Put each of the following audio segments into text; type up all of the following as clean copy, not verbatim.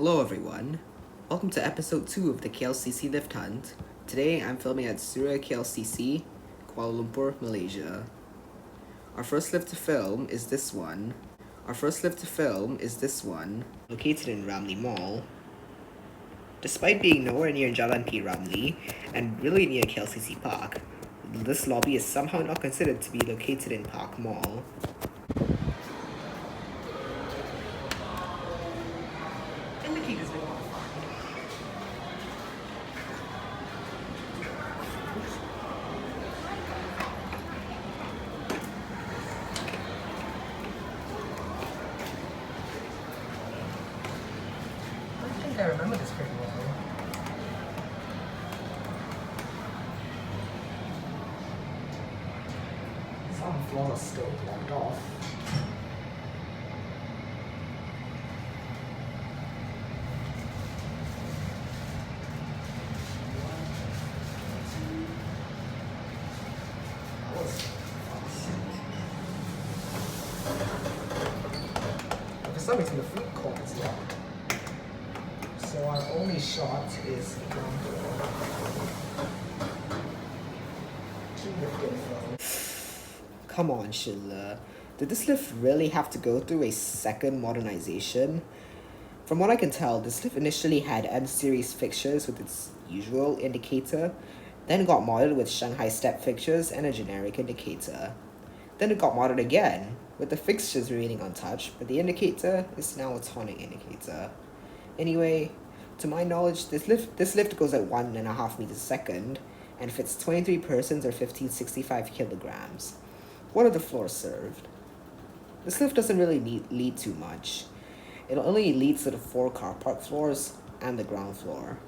Hello everyone, welcome to episode 2 of the KLCC lift hunt. Today I'm filming at Suria KLCC, Kuala Lumpur, Malaysia. Our first lift to film is this one. Located in Ramly Mall. Despite being nowhere near Jalan P. Ramly and really near KLCC Park, this lobby is somehow not considered to be located in Park Mall. I remember this pretty well. Some floors are still blocked off. That was fast. For some reason the food court is locked. So our only shot is the ground floor. Come on, Schiller. Did this lift really have to go through a second modernization? From what I can tell, this lift initially had M-series fixtures with its usual indicator, then got modded with Shanghai step fixtures and a generic indicator. Then it got modded again, with the fixtures remaining untouched, but the indicator is now a tonic indicator. Anyway, to my knowledge, this lift goes at 1.5 meters a second and fits 23 persons or 1565 kilograms. What are the floors served? This lift doesn't really lead too much. It only leads to the 4 car park floors and the ground floor.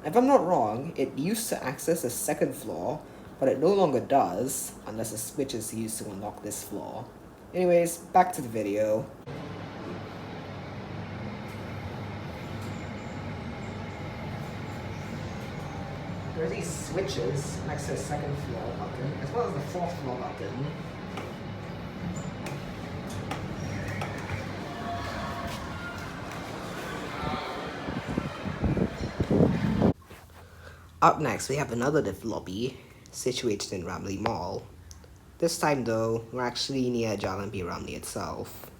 If I'm not wrong, it used to access the second floor, but it no longer does unless a switch is used to unlock this floor. Anyways, back to the video. There are these switches next to the second floor button, as well as the 4th floor button. Up next, we have another lift lobby situated in Ramly Mall. This time though, we're actually near Jalan P. Ramly itself.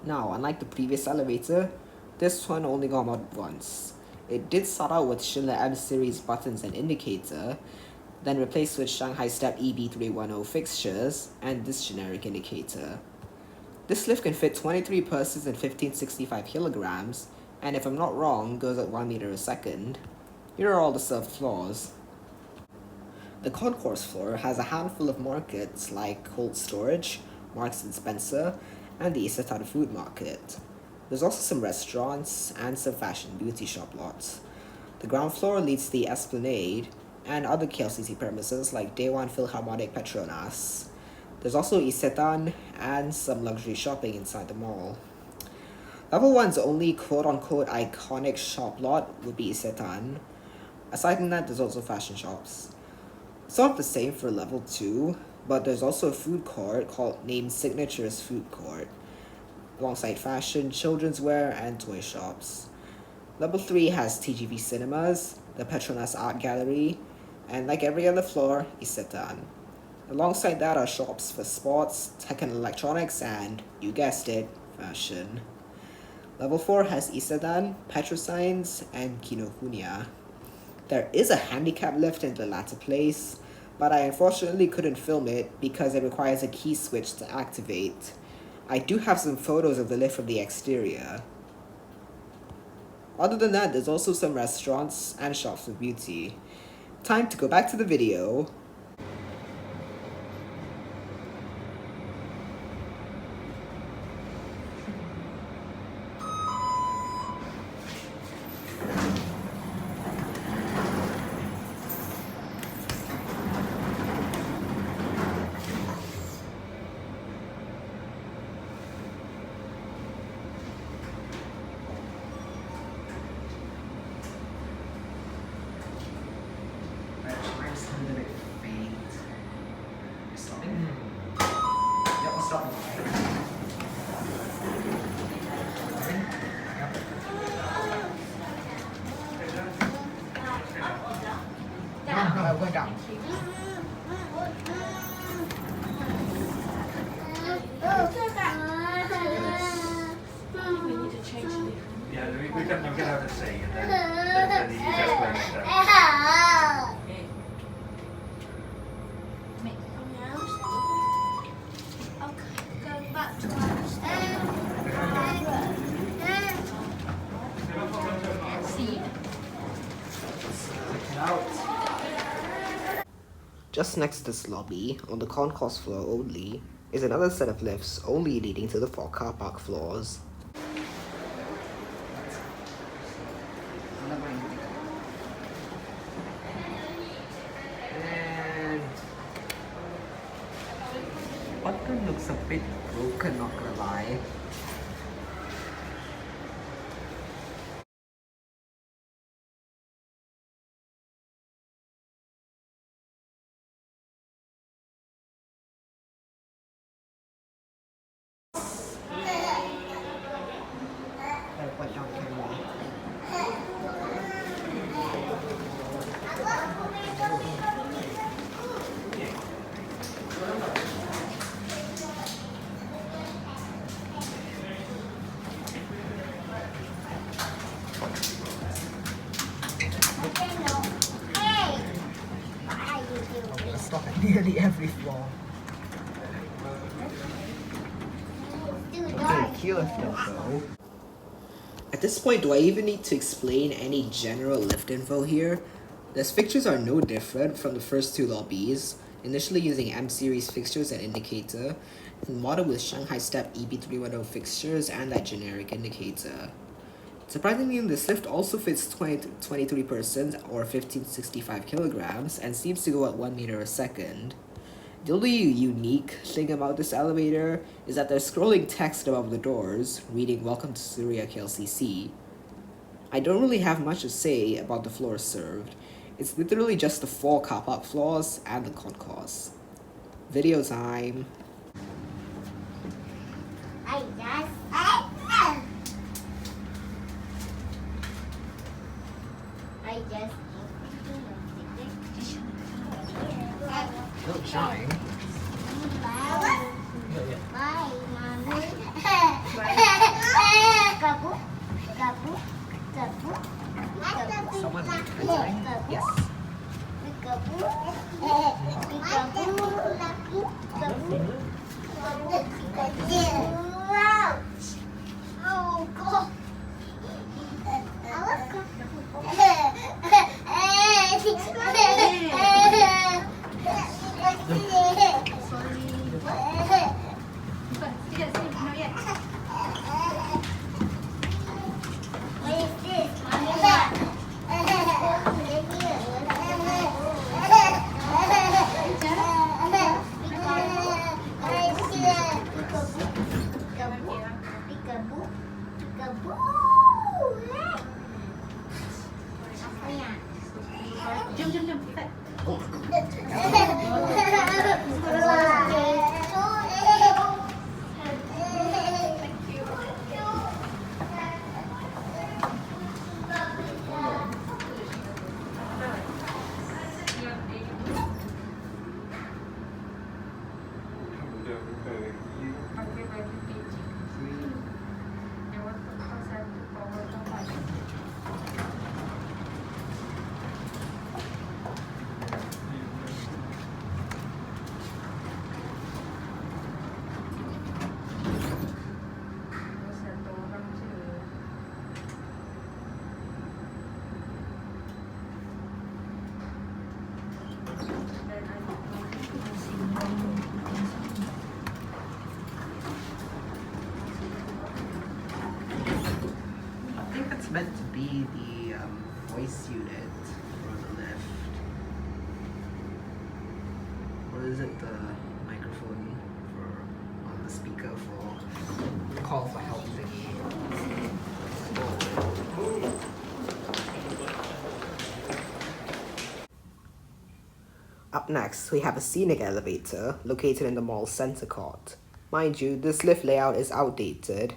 Now, unlike the previous elevator, this one only got modded once. It did start out with Schiller M-series buttons and indicator, then replaced with Shanghai Step EB310 fixtures and this generic indicator. This lift can fit 23 persons and 1565 kilograms, and if I'm not wrong, goes at 1 meter a second. Here are all the served floors. The concourse floor has a handful of markets like cold storage, Marks & Spencer, and the Isetan food market. There's also some restaurants and some fashion beauty shop lots. The ground floor leads to the Esplanade and other KLCC premises like Day One Philharmonic Petronas. There's also Isetan and some luxury shopping inside the mall. Level 1's only quote-unquote iconic shop lot would be Isetan. Aside from that, there's also fashion shops. It's not the same for level 2, but there's also a food court named Signature's Food Court, alongside fashion, children's wear, and toy shops. Level 3 has TGV Cinemas, the Petronas Art Gallery, and like every other floor, Isetan. Alongside that are shops for sports, tech and electronics, and, you guessed it, fashion. Level 4 has Isetan, Petroscience, and Kinokuniya. There is a handicap lift in the latter place, but I unfortunately couldn't film it because it requires a key switch to activate. I do have some photos of the lift from the exterior. Other than that, there's also some restaurants and shops for beauty. Time to go back to the video. Just next to this lobby, on the concourse floor only, is another set of lifts only leading to the 4 car park floors. And button looks a bit broken, not gonna lie. Quite on camera. I'm gonna stop at nearly every floor. Okay, key lift info. At this point, do I even need to explain any general lift info here? The fixtures are no different from the first 2 lobbies, initially using M-series fixtures and indicator, modeled with Shanghai Step EB310 fixtures and that generic indicator. Surprisingly, this lift also fits 23 persons or 1565 kilograms and seems to go at 1 meter a second. The only unique thing about this elevator is that there's scrolling text above the doors, reading "Welcome to Suria KLCC." I don't really have much to say about the floors served. It's literally just the 4 car park floors and the concourse. Video time. Don't shine. Someone entering? Yes. Oh, God. Meant to be the voice unit for the lift, or is it the microphone for on the speaker for call for help thingy? Up next, we have a Scenic elevator located in the mall's center court. Mind you, this lift layout is outdated,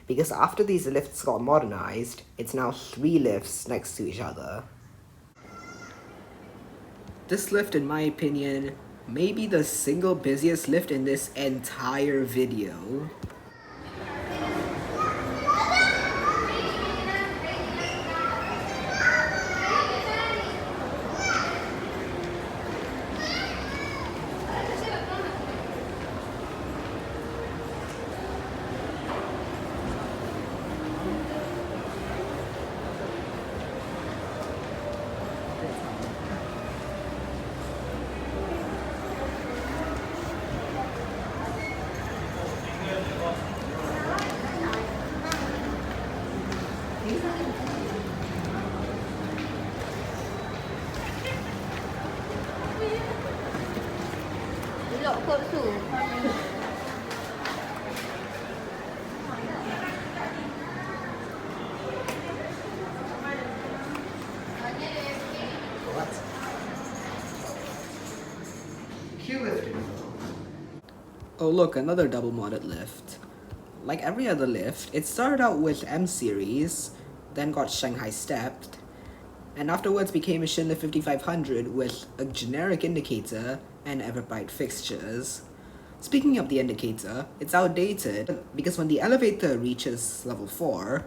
because after these lifts got modernized, it's now 3 lifts next to each other. This lift, in my opinion, may be the single busiest lift in this entire video. Elok kot tu. What? Q lifting. Oh look, another double modded lift. Like every other lift, it started out with M series, then got Shanghai stepped, and afterwards became a Schindler 5500 with a generic indicator and Everbright fixtures. Speaking of the indicator, it's outdated because when the elevator reaches level 4,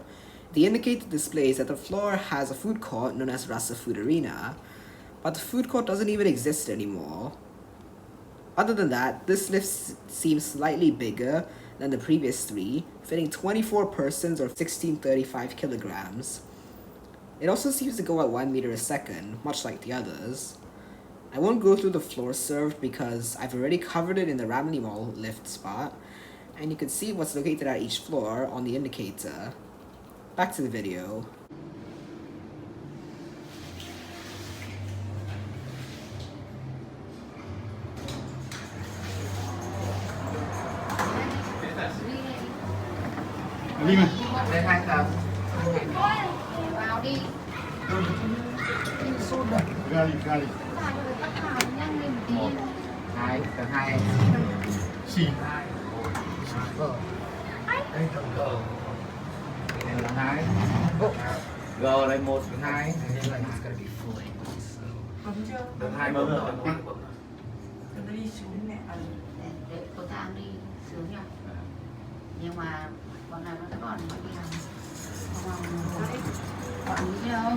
the indicator displays that the floor has a food court known as Rasa Food Arena, but the food court doesn't even exist anymore. Other than that, this lift seems slightly bigger than the previous 3, fitting 24 persons or 1635 kilograms. It also seems to go at 1 meter a second, much like the others. I won't go through the floor served because I've already covered it in the Ramley Mall lift spot, and you can see what's located at each floor on the indicator. Back to the video. Đi mà. Lên 2 tầng. Vào đi. Ra đi, ra đi. Bắt vào nhanh lên một tí. 2, tầng 2. Xì. 2. Đây tầng G. Đây là 2. G đây 1, 2. It's gonna be full English. Tầng 2 bấm rồi. Đi xuống nè. Để cầu thang đi xuống nha. Nhưng mà con này nó còn đi làm. Còn đi đâu?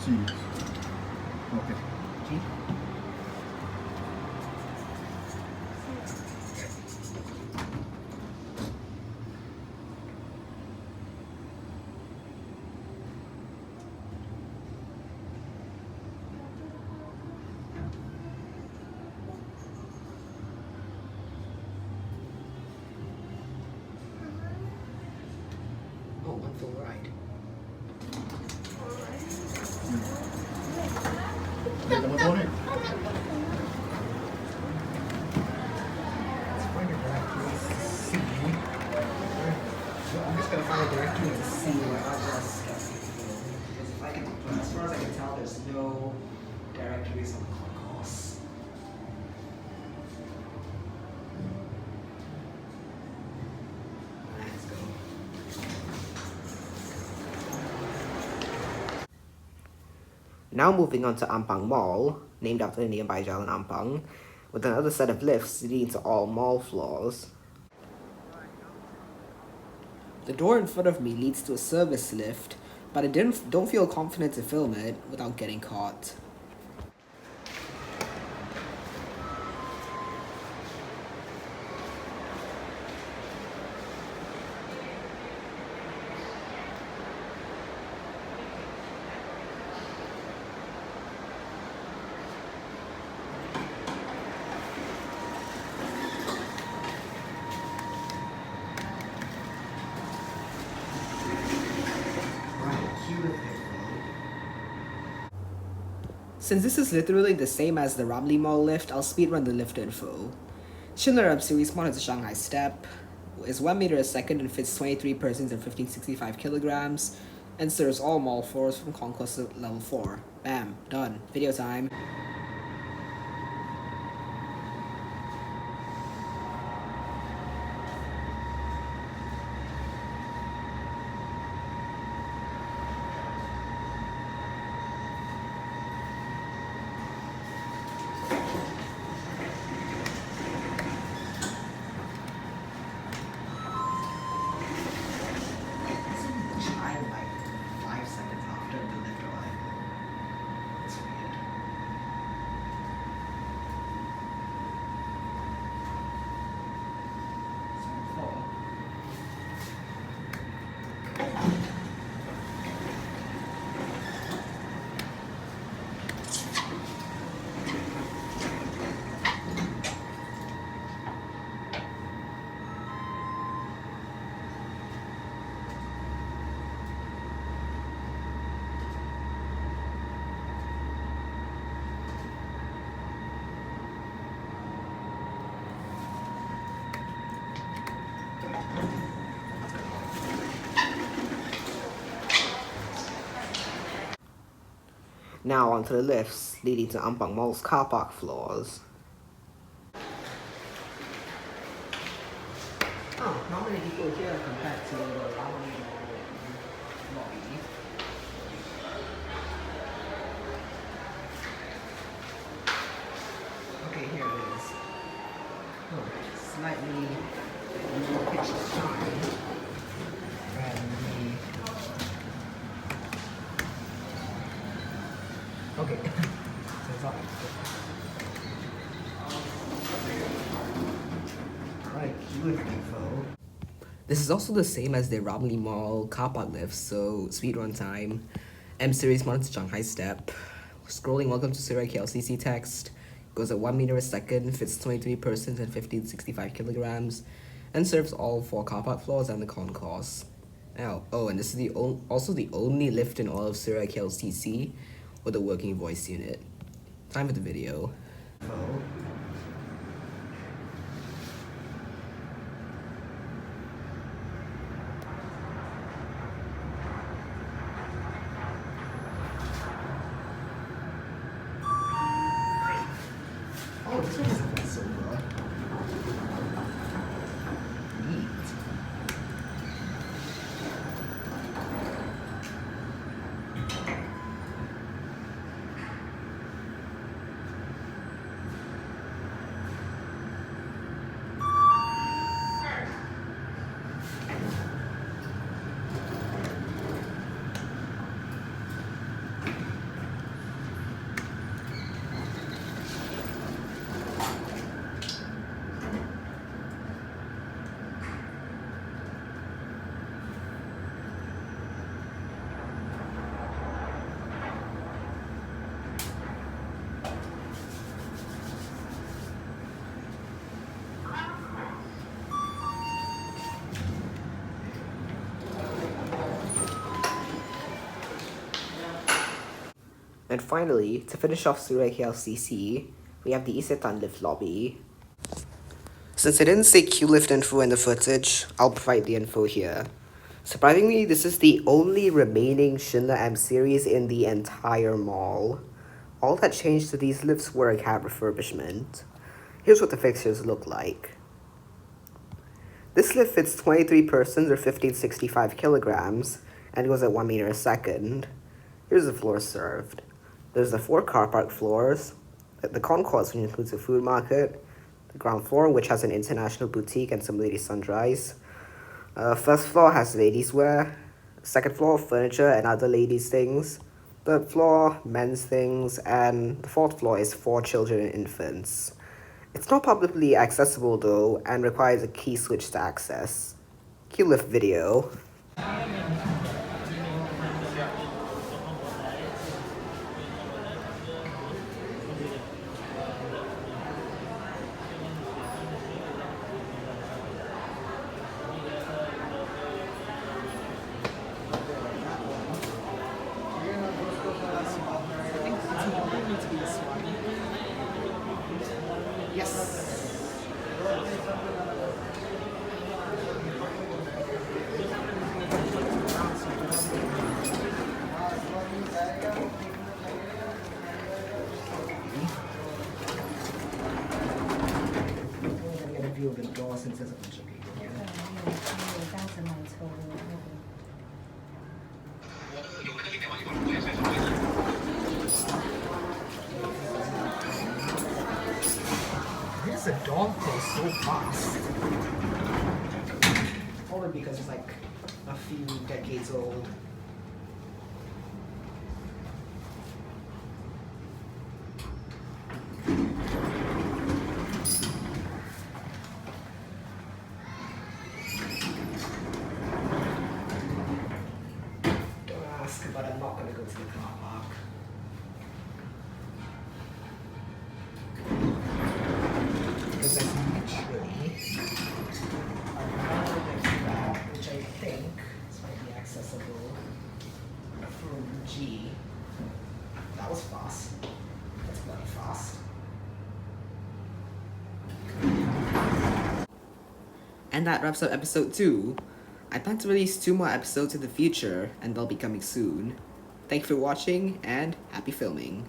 Xì. Ok. Oh, one full ride. Để tầm một đi. Let's find a directory C. So I'm just gonna find a directory in C where I'll just because if I can, as far as I can tell, there's no directories on the concourse. Let's go. Now moving on to Ampang Mall, named after the nearby Jalan Ampang, with another set of lifts leading to all mall floors. The door in front of me leads to a service lift, but I don't feel confident to film it without getting caught. Since this is literally the same as the Ramley Mall lift, I'll speedrun the lift info. Schindler Up Series mod has a Shanghai step, is 1 meter a second and fits 23 persons and 1565 kilograms, and serves all mall floors from concourse to level 4. Bam, done. Video time. Now onto the lifts leading to Ampang Mall's car park floors. Oh, not many people here compared to the Lambang lobby. Okay, here it is. Oh, slightly more pitch to shine. And okay, so it's all right, lift info. This is also the same as the Ramly Mall car park lift, so speed run time. M series mounted to Shanghai step. Scrolling welcome to Suria KLCC text. Goes at 1 meter a second, fits 23 persons and 1565 kilograms, and serves all 4 car park floors and the concourse. Oh, and this is also the only lift in all of Suria KLCC with a working voice unit. Time for the video. Oh, this one is a voiceover. Neat. And finally, to finish off Suria KLCC, we have the Isetan lift lobby. Since I didn't say Q lift info in the footage, I'll provide the info here. Surprisingly, this is the only remaining Schindler M series in the entire mall. All that changed to these lifts were a cab refurbishment. Here's what the fixtures look like. This lift fits 23 persons or 1565 kilograms and goes at 1 meter a second. Here's the floors served. There's the 4 car park floors, the concourse, which includes a food market, the ground floor, which has an international boutique and some ladies' sundries. First floor has ladies' wear, second floor, furniture and other ladies' things, third floor, men's things, and the fourth floor is for children and infants. It's not publicly accessible though, and requires a key switch to access. Cue lift video. Yes. Get a view of the door since there's a bunch of people here. The door closed so fast. Probably because it's like a few decades old. Don't ask, but I'm not gonna go to the car park. Because there's literally another grab, which I think might be accessible from G. That was fast. That's bloody fast. And that wraps up episode 2. I plan to release 2 more episodes in the future, and they'll be coming soon. Thank you for watching and happy filming.